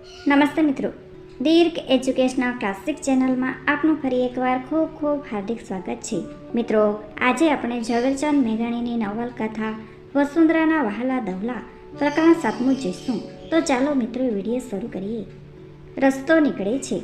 નમસ્તે મિત્રો, દીર્ઘ educational classic ચેનલમાં આપનું ફરી એકવાર ખૂબ ખૂબ હાર્દિક સ્વાગત છે. મિત્રો, આજે આપણે ઝવેરચંદ મેઘાણીની નવલકથા વસુંધરાના વહાલા દવલા પ્રકરણ 7 જોઈશું. તો ચાલો મિત્રો વિડીયો શરૂ કરીએ. રસ્તો નીકળે છે.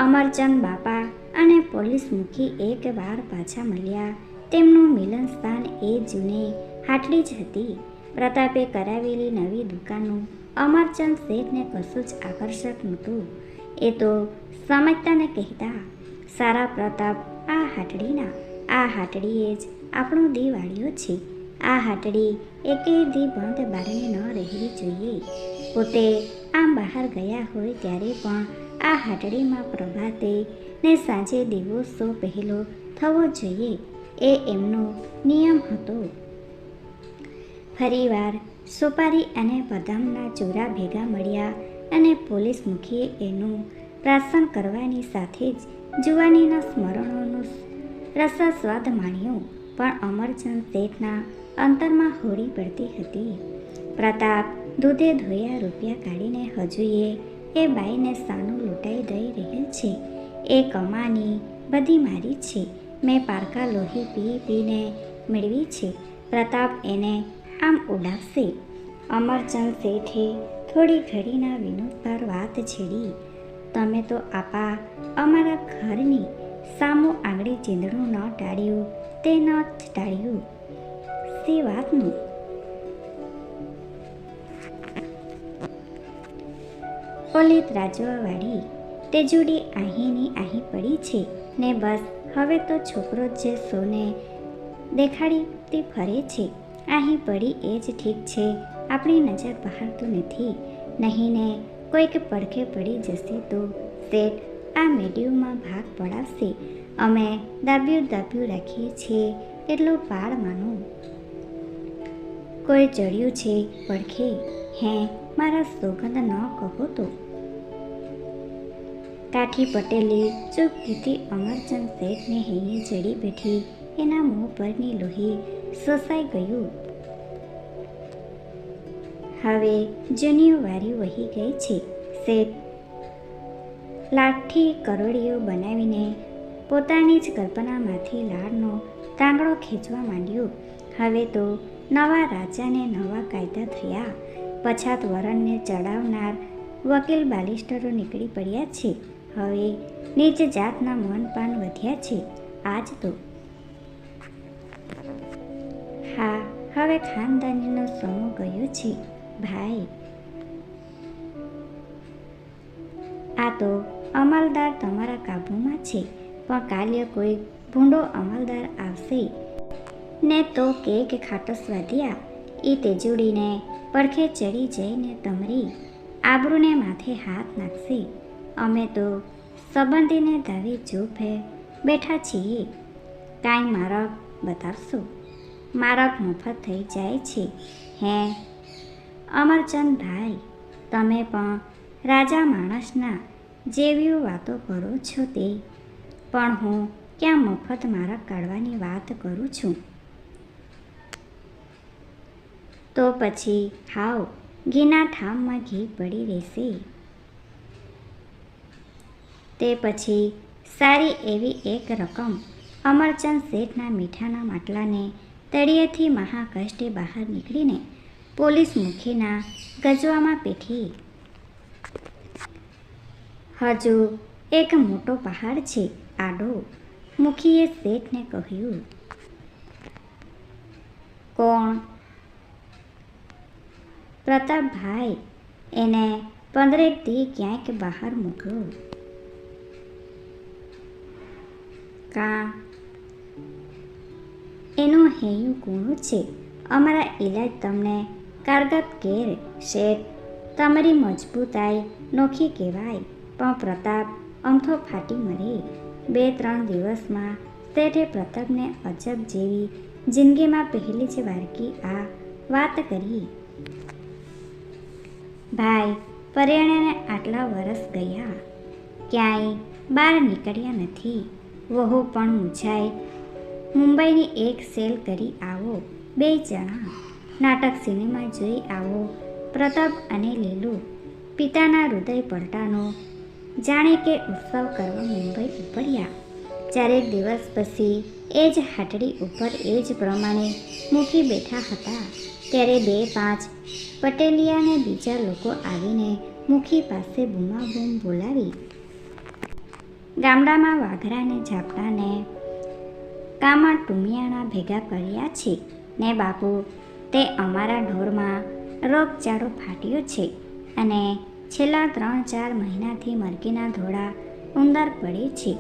અમરચંદ બાપા અને પોલીસ મુખી એક વાર પાછા મળ્યા. તેમનું મિલન સ્થાન એ જૂની હાટલી જ હતી. પ્રતાપે કરાવેલી નવી દુકાનનું અમરચંદ શેઠને કશું જ આકર્ષક નહોતું. એ તો સમજતા ને કહેતા, સારા પ્રતાપ, આ હાટડીએ જ આપણો દી વાળ્યો છે. આ હાટડી એકેય દી બંધ બારણે ન રહેવી જોઈએ. પોતે આમ બહાર ગયા હોય ત્યારે પણ આ હાટડીમાં પ્રભાતે ને સાંજે દિવસો પહેલો થવો જોઈએ, એ એમનો નિયમ હતો. ફરીવાર સુપારી અને બદામના ચોરા ભેગા મળ્યા અને પોલીસ મુખીએ એનું પ્રાશન કરવાની સાથે જ જુવાનીના સ્મરણોનું રસાસ્વાદ માણ્યો. પણ અમરચંદ શેઠના અંતરમાં હોળી પડતી હતી. પ્રતાપ દૂધે ધોયા રૂપિયા કાઢીને હજુએ એ બાઈને સાનું લૂંટાઈ દઈ રહેલ છે. એ કમાની બધી મારી છે. મેં પારકા લોહી પી પીને મેળવી છે. પ્રતાપ એને આમ ઉડાવશે. અમરચંદ શેઠે થોડી ઘડીના વિનોદ પર વાત છેડી. તમે તો આપા અમારા ઘરની સામું આંગળી ચીંદડું ન ટાળ્યું તે ન ટાળ્યું સી વાતનું. ઓલી ત્રાજવાવાળી તેજુડી આહીની આહી પડી છે ને બસ હવે તો છોકરો જે સોને દેખાડીતી ફરે છે. અહીં પડી એ જ ઠીક છે. આપણી નજર બહારતું નથી. નહીં ને કોઈક પડખે પડી જશે તો શેઠ આ મેડિયુમાં ભાગ પડાવશે. અમે દાબ્યું રાખીએ છીએ એટલું પાડ માનો. કોઈ ચડ્યું છે પડખે? હે, મારા સોગંદ ન કહો તો. કાઠી પટેલી ચૂપથી અમરચંદ શેઠને હૈયે ચડી બેઠી. એના મોં પરની લોહી સોસાઈ ગયું. હવે જૂની વારી વહી ગઈ છે. શેઠ લાઠી કરોડીઓ બનાવીને પોતાની જ કલ્પનામાંથી લાડનો તાંગડો ખેંચવા માંડ્યો. હવે તો નવા રાજાને નવા કાયદા થયા. પછાત વરણને ચડાવનાર વકીલ બાલિસ્ટરો નીકળી પડ્યા છે. હવે નીચ જાતના મનપાન વધ્યા છે. આજ તો હા, હવે ખાનદાનીનો સમૂહ ગયો છે ભાઈ. આ તો અમલદાર તમારા કાબૂમાં છે. પણ કાલે કોઈ ભૂંડો અમલદાર આવશે ને તો કે ખાટસવાદિયા એ તેજુડીને પડખે ચડી જઈને તમારી આબરૂને માથે હાથ નાખશે. અમે તો સંબંધીને દાવી ચૂપે બેઠા છીએ. કાંઈ મારક બતાવશો? મારક મફત થઈ જાય છે. હે અમરચંદભાઈ, તમે પણ રાજા માણસના જેવી વાતો કરો છો તે. પણ હું ક્યાં મફત મારક કાઢવાની વાત કરું છું? તો પછી હાવ ઘીના ઠામમાં ઘી પડી રહેશે. તે પછી સારી એવી એક રકમ અમરચંદ શેઠના મીઠાના માટલાને તળિયેથી મહાકષ્ટે બહાર નીકળીને પોલીસ મુખીના ગજવામાં પેઠી. હજુ એક મોટો પહાડ છે આડો, મુખીએ શેઠને કહ્યું. કોણ? પ્રતાપભાઈ, એને 15 દી ક્યાંક બહાર મોકલો. કાં? એનું હૈયું કૂણું છે. અમારા ઇલાજ તમને કારગત કેર. શેઠ, તમારી મજબૂતાઈ નોખી કહેવાય. પણ પ્રતાપ અમથો ફાટી મરે. 2-3 દિવસમાં શેઠે પ્રતાપને અજબ જેવી જિંદગીમાં પહેલી જ વારકી આ વાત કરી. ભાઈ પર્યાણાને આટલા વરસ ગયા, ક્યાંય બહાર નીકળ્યા નથી. વહુ પણ મૂંઝાય. મુંબઈની એક સેલ કરી આવો. 2 જણા નાટક સિનેમા જોઈ આવો. પ્રતાપ અને લીલુ પિતાના હૃદય પલટાનો જાણે કે ઉત્સવ કરવા મુંબઈ ઉપડ્યા. ચારેક દિવસ પછી એ જ હાટડી ઉપર એ જ પ્રમાણે મૂકી બેઠા હતા ત્યારે 2-5 પટેલિયાને બીજા લોકો આવીને મુખી પાસે બૂમાબૂમ બોલાવી. ગામડામાં વાઘરાને ઝાપટાને કામા ટુમિયાણા ભેગા કર્યા છે ને બાપુ, તે અમારા ઢોરમાં રોગચાળો ફાટ્યો છે અને છેલ્લા 3-4 મહિનાથી મરઘીના ધોળા ઉંદર પડે છે.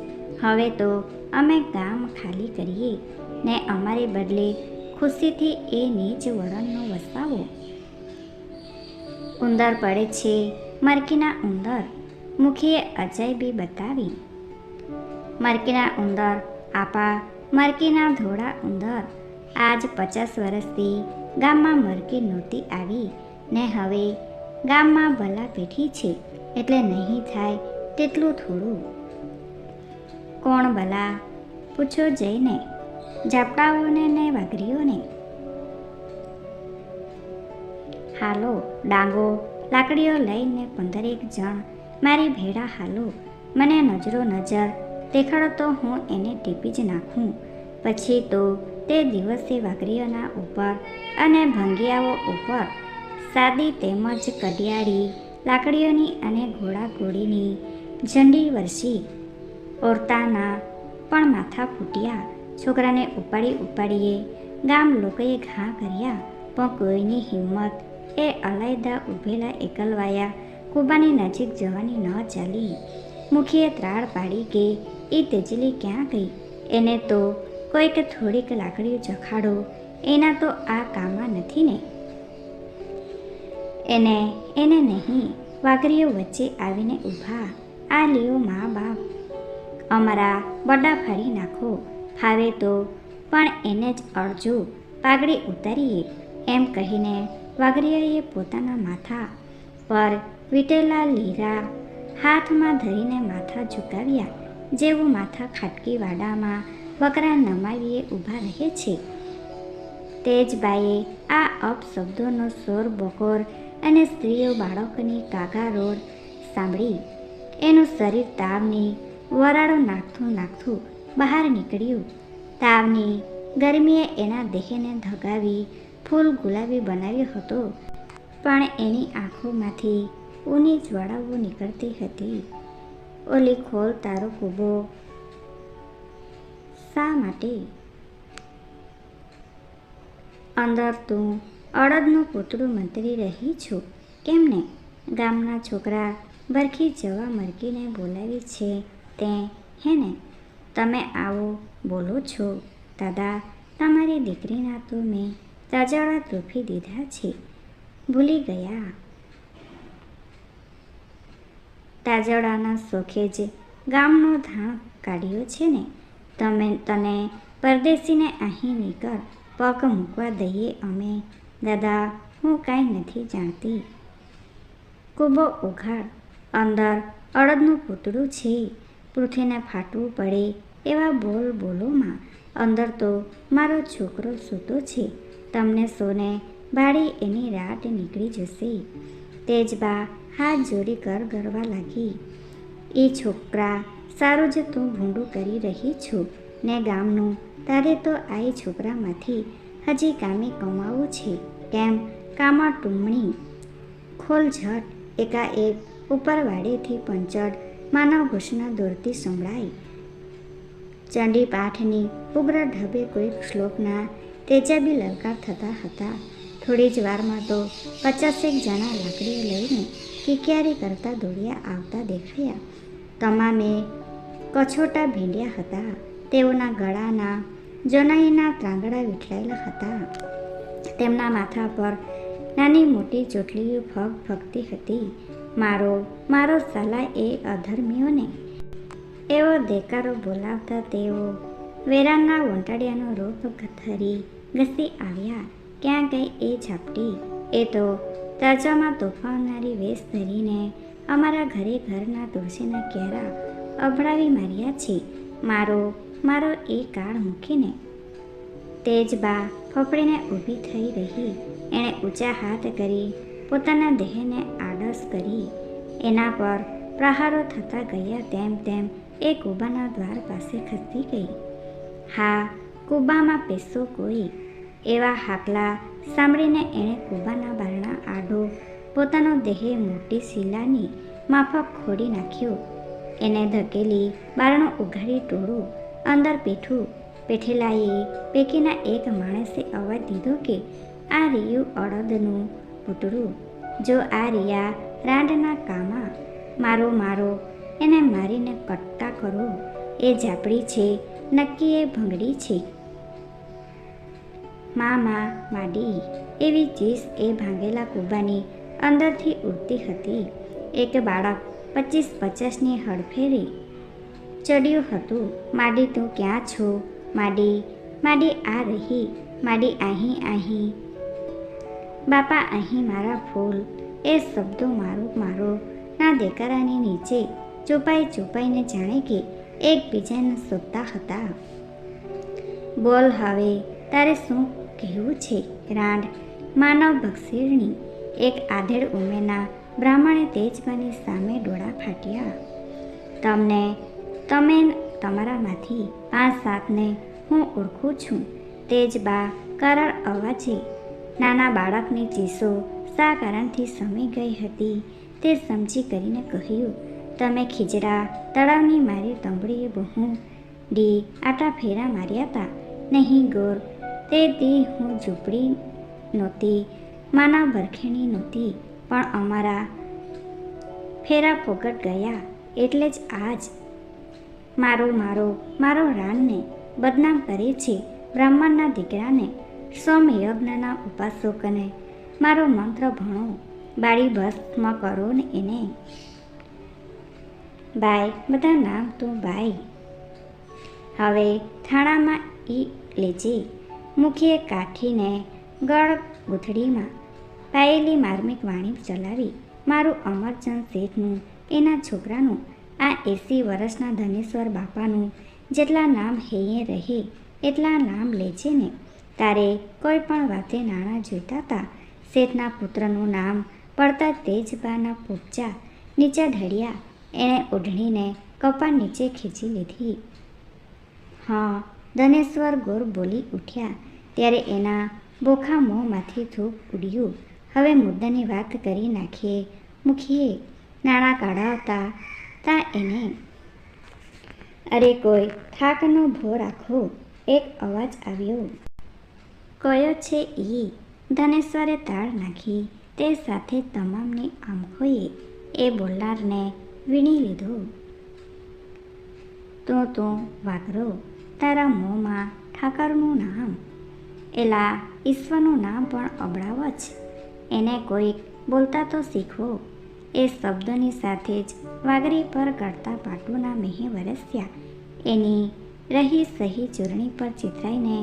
હવે તો અમે ગામ ખાલી કરીએ ને અમારી બદલે ખુશીથી એ નીચ વળણનો વસાવો. ઉંદર પડે છે, મરઘીના ઉંદર, મુખીએ અજાયબી બતાવી. મરઘીના ઉંદર આપા, મરઘીના ધોળા ઉંદર. આજ 50 વર્ષથી ગામમાં મરઘી નહોતી આવી ને હવે ગામમાં ભલા પેઠી છે એટલે નહીં થાય તેટલું થોડું. કોણ ભલા? પૂછો જઈને ઝાપટાઓને ને વાઘરીઓને. હાલો ડાંગો, લાકડીઓ લઈને 15 જણ મારી ભેળા હાલો. મને નજરો નજર દેખાડો તો હું એને ટીપી જ નાખું. પછી તો તે દિવસે વાઘરીઓના ઉપર અને ભંગિયાઓ ઉપર સાદી તેમજ કડિયાળી લાકડીઓની અને ઘોડાઘોડીની ઝંડી વરસી. ઓરતાના પણ માથા ફૂટ્યા. છોકરાને ઉપાડીએ ગામ લોકોએ ઘા કર્યા, પણ કોઈની હિંમત એ અલાયદા ઊભેલા એકલવાયા કુબાની નજીક જવાની ન ચાલી. મુખીએ ત્રાળ પાડી કે એ તેજલી ક્યાં ગઈ? એને તો કોઈક થોડીક લાકડીઓ જખાડો, એના તો આ કામમાં નથી ને. એને નહીં. વાઘરીઓ વચ્ચે આવીને ઊભા. આ લ્યો મા બાપ, અમારા બડા ફાડી નાખો. ફાવે તો પણ એને જ અડજો, પાઘડી ઉતારીએ. એમ કહીને વાઘરીઓએ પોતાના માથા પર વીટેલા લીરા હાથમાં ધરીને માથા ઝુકાવ્યા, જેવું માથા ખાટકી વાડામાં બકરા નમાવીએ ઊભા રહે છે. તેજબાઈએ આ અપશબ્દોનો શોર બકોર અને સ્ત્રીઓ બાળકોની કાગારોડ સાંભળી. એનું શરીર તાવની વરાળો નાખતું બહાર નીકળ્યું. તાવની ગરમીએ એના દેહને ધગાવી ફૂલ ગુલાબી બનાવ્યો હતો, પણ એની આંખોમાંથી ઊની જ્વાળાઓ નીકળતી હતી. ઓલી ખોલ તારો કૂબો. શા માટે? અંદર તું અડદનું પૂતળું મંતરી રહી છું કેમને? ગામના છોકરા બરખી જવા મરઘીને બોલાવી છે તે હે ને? તમે આવો બોલો છો? દાદા, તમારી દીકરીના તો મેં તાજાળા તોફી દીધા છે, ભૂલી ગયા? તાજાળાના શોખે જ ગામનો ધાણ કાઢ્યો છે ને? તને પરદેશીને અહીં નીકળ, પગ મૂકવા દઈએ અમે. દાદા, હું કાંઈ નથી જાણતી. કૂબો ઉઘાડ. અંદર અડદનું પૂતળું છે. પૃથ્વીને ફાટવું પડે એવા બોલોમાં અંદર તો મારો છોકરો સૂતો છે. તમને સોને ભાડી એની રાત નીકળી જશે. તેજબા હાથ જોડી ગરગરવા લાગી. એ છોકરા સારું જ તું ભૂંડું કરી રહી છું ને ગામનું. તારે તો આ છોકરામાંથી હજી કામે કમાવું છે. કેમ કામા ટુમણી? ખોલ ઝટ. એકાએક ઉપર વાડેથી પંચડ માનવ ઘોષણા દોડતી સંભળાઈ. ચંડી પાઠની ઉગ્ર ઢબે કોઈક શ્લોકના તેજાબી લલકાર થતા હતા. થોડી જ વારમાં તો 50 જણા લાકડીઓ લઈને કિકિયારી કરતા દોડ્યા આવતા દેખાયા. તમામે કછોટા ભીંડ્યા હતા. તેઓના ગળાના જોનાઈના ત્રાંગડા વીંટળાયેલા હતા. તેમના માથા પર નાની મોટી ચોટલીઓ ફગફગતી હતી. મારો સાલા એ અધર્મીઓને! એવો દેકારો બોલાવતા તેઓ વેરાનના વંટાડિયાનો રૂપ ધરી ઘસી આવ્યા. ક્યાં ગઈ એ ઝાપટી? એ તો તાજામાં તોફાવનારી વેશ ધરીને અમારા ઘરના તુલસીના ક્યારા અભડાવી માર્યા છે. મારો એ કાળ મૂકીને. તેજબા ફફડીને ઊભી થઈ રહી. એણે ઊંચા હાથ કરી પોતાના દેહને આડસ કરી. એના પર પ્રહારો થતા ગયા તેમ તેમ એ કૂબાના દ્વાર પાસે ખસી ગઈ. હા, કૂબામાં પેસો કોઈ! એવા હાકલા સાંભળીને એણે કૂબાના બારણા આડો પોતાનો દેહ મોટી શિલાની માફક ખોડી નાખ્યો. એને ધકેલી બારણું ઉઘાડી ટોળું અંદર પેઠું. પેઠેલાએ પૈકીના એક માણસે અવાજ દીધો કે આ રહ્યું અડદનું પૂતળું. જો આ રહ્યા રાંડના કામા, મારો મારો એને મારીને કટ્ટા કરો. એ ઝાપડી છે, નક્કી એ ભંગડી છે. માડી એવી ચીસ એ ભાંગેલા કૂબાની અંદરથી ઉડતી હતી. એક બાળક 25-50ની હડફેરે ચડ્યું હતું. માડી, તું ક્યાં છો? માડી, માડી આ રહી. માડી, અહીં. બાપા અહીં મારા ફૂલ. એ શબ્દો મારો ના દેકારાની નીચે ચોપાઈને જાણે કે એકબીજાને શોધતા હતા. બોલ હવે, તારે શું કહેવું છે? રાંડ માનવ ભક્ષીણી એક આધેડ ઉંમરના બ્રાહ્મણે તેજબાની સામે ડોળા ફાટ્યા. તમે તમારામાંથી 5-7ને હું ઓળખું છું. તેજબા કરાર અવાજે નાના બાળકની ચીસો શા કારણથી સમી ગઈ હતી તે સમજી કરીને કહ્યું, તમે ખીજડા તળાવની મારી તંબડીએ બહુ ડી આટા ફેરા માર્યા હતા નહીં ગોર? તે દી હું ઝૂંપડી નહોતી, માના બરખેણી નહોતી, પણ અમારા ફેરા ફોગટ ગયા એટલે જ આજ મારો રાણને બદનામ કરે છે. બ્રાહ્મણના દીકરાને, સોમયજ્ઞના ઉપાસકોને મારો મંત્ર ભણો, બાળી ભસ્મ કરો ને એને. બાય, બધા નામ તું બાય. હવે થાણામાં ઈ લેજે. મુખીએ કાઠીને ગળ ગૂંથડીમાં પાયેલી માર્મિક વાણી ચલાવી. મારું અમરચંદ શેઠનું, એના છોકરાનું, આ 80 વર્ષના ધનેશ્વર બાપાનું જેટલા નામ હૈયે રહે એટલા નામ લેજે ને. તારે કોઈ પણ વાતે નાણાં જોઈતા હતા. શેઠના પુત્રનું નામ પડતા તેજબાના પોપચા નીચે ઢળ્યા. એણે ઓઢણીને કપા નીચે ખેંચી લીધી. હા, ધનેશ્વર ગોર બોલી ઉઠ્યા ત્યારે એના બોખા મોંમાંથી થૂક ઉડ્યું. હવે મુદ્દાની વાત કરી નાખીએ. મુખીએ નાણાં કાઢાવતા તા એને. અરે કોઈ થાકનો ભો રાખો, એક અવાજ આવ્યો. કયો છે ઈ? ધનેશ્વરે તાળ નાખી. તે સાથે તમામની આંખોએ એ બોલનારને વીણી લીધો. તું વાઘરો, તારા મોંમાં ઠાકરનું નામ, એલા ઈશ્વરનું નામ પણ અબડાવ જ. એને કોઈક બોલતા તો શીખવો. એ શબ્દોની સાથે જ વાઘરી પર ગળતા પાટુના મેહે વરસ્યા. એની રહી સહી ચૂરણી પર ચિતરાઈને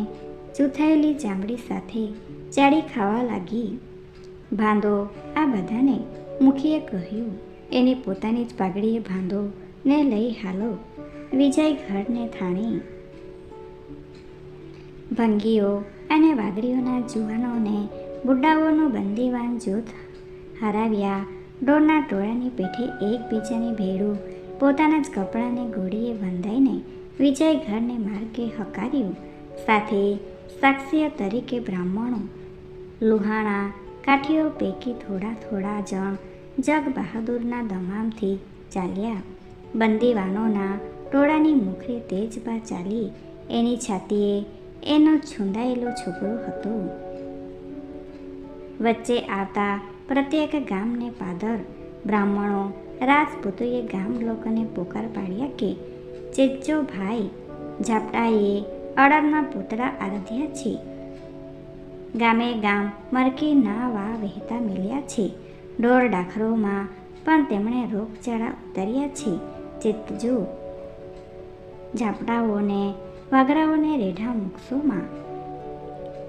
જૂથાયેલી ચામડી સાથે ચાડી ખાવા લાગી. ભાંધો આ બધાને, મુખીએ કહ્યું. એની પોતાની જ પાઘડીએ ભાંધો ને લઈ હાલો વિજયગઢને થાણે. ભંગીઓ અને વાઘરીઓના જુવાનોને બુड्ढાઓનું બંદીવાન જૂથ હરાવ્યા. ઢોરના ટોળાની પેઠે એકબીજાની ભેડું પોતાના જ કપડાને ગોળીએ બંધાઈને વિજયગઢને માર્ગે હકાર્યું. સાથે સાક્ષીઓ તરીકે બ્રાહ્મણો, લુહાણા, કાઠીઓ પૈકી થોડા જણ જગ બહાદુરના દમામથી ચાલ્યા. બંદીવાનોના ટોળાની મુખરે તેજબા ચાલી. એની છાતીએ એનો છૂંદાયેલો છોકરો હતો. વચ્ચે આવતા પ્રત્યેક ગામને પાદર બ્રાહ્મણો રાજપૂતોએ ગામ લોકોને પોકાર પાડ્યા કે ચેજો ભાઈ, ઝાપટાએ અડદના પૂતળા આરાધ્યા છે. ગામે ગામ મરકી ના વા વહેતા મેલ્યા છે. ઢોર ડાખરોમાં પણ તેમણે રોગચાળા ઉતાર્યા છે. ચેતજો, ઝાપટાઓને વાઘરાઓને રેઢા મૂકશોમાં.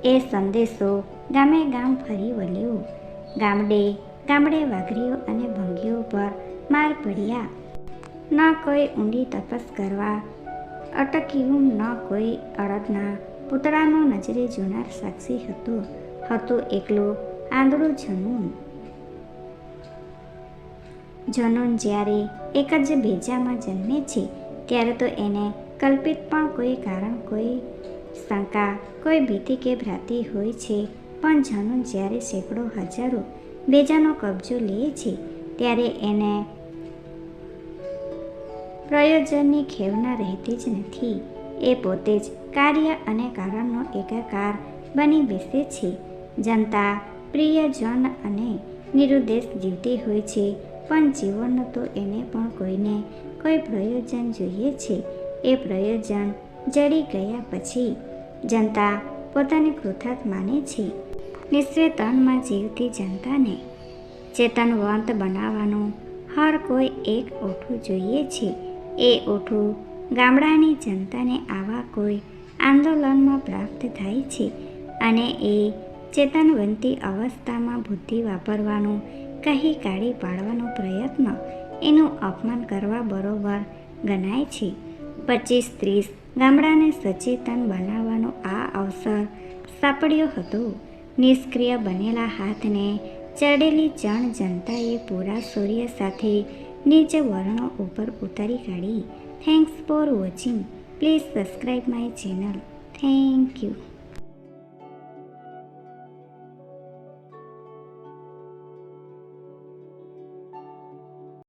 એ સંદેશો ગામે ગામ ફરી વળ્યો. ગામડે વાઘરીઓ અને ભંગીઓ પર માર પડ્યા. ન કોઈ ઊંડી તપસ કરવા અટક્યું, ન કોઈ અડદના પૂતળાનો નજરે જોનાર સાક્ષી હતું એકલું આંધળું જનૂન. જનૂન જ્યારે એક જ ભેજામાં જન્મે છે ત્યારે તો એને કલ્પિત પણ કોઈ કારણ, કોઈ શંકા, કોઈ ભીતિ કે ભ્રાંતિ હોય છે. પણ જનૂન જ્યારે સેંકડો હજારો બેજાનો કબજો લે છે ત્યારે એને પ્રયોજનની ખેવના રહેતી જ નથી. એ પોતે જ કાર્ય અને કારણનો એકાકાર બની બેસે છે. જનતા પ્રિયજન અને નિરુદ્દેશ જીવતી હોય છે, પણ જીવનનું તો એને પણ કોઈને કોઈ પ્રયોજન જોઈએ છે. એ પ્રયોજન જડી ગયા પછી જનતા પોતાને કૃતાર્થ માને છે. નિશ્ચેતનમાં જીવતી જનતાને ચેતનવંત બનાવવાનું હર કોઈ એક ઓઠું જોઈએ છે. એ ઓઠું ગામડાની જનતાને આવા કોઈ આંદોલનમાં પ્રાપ્ત થાય છે અને એ ચેતનવંતી અવસ્થામાં બુદ્ધિ વાપરવાનું કહી કાઢી પાડવાનો પ્રયત્ન એનું અપમાન કરવા બરોબર ગણાય છે. 25-30 ગામડાને સચેતન બનાવવાનો આ અવસર સાંપડ્યો હતો. નિષ્ક્રિય બનેલા હાથને ચડેલી જણ જનતાએ પૂરા શૌર્ય સાથે નીચે વર્ણો ઉપર ઉતારી કાઢી. Thanks for watching. Please subscribe my channel. Thank you.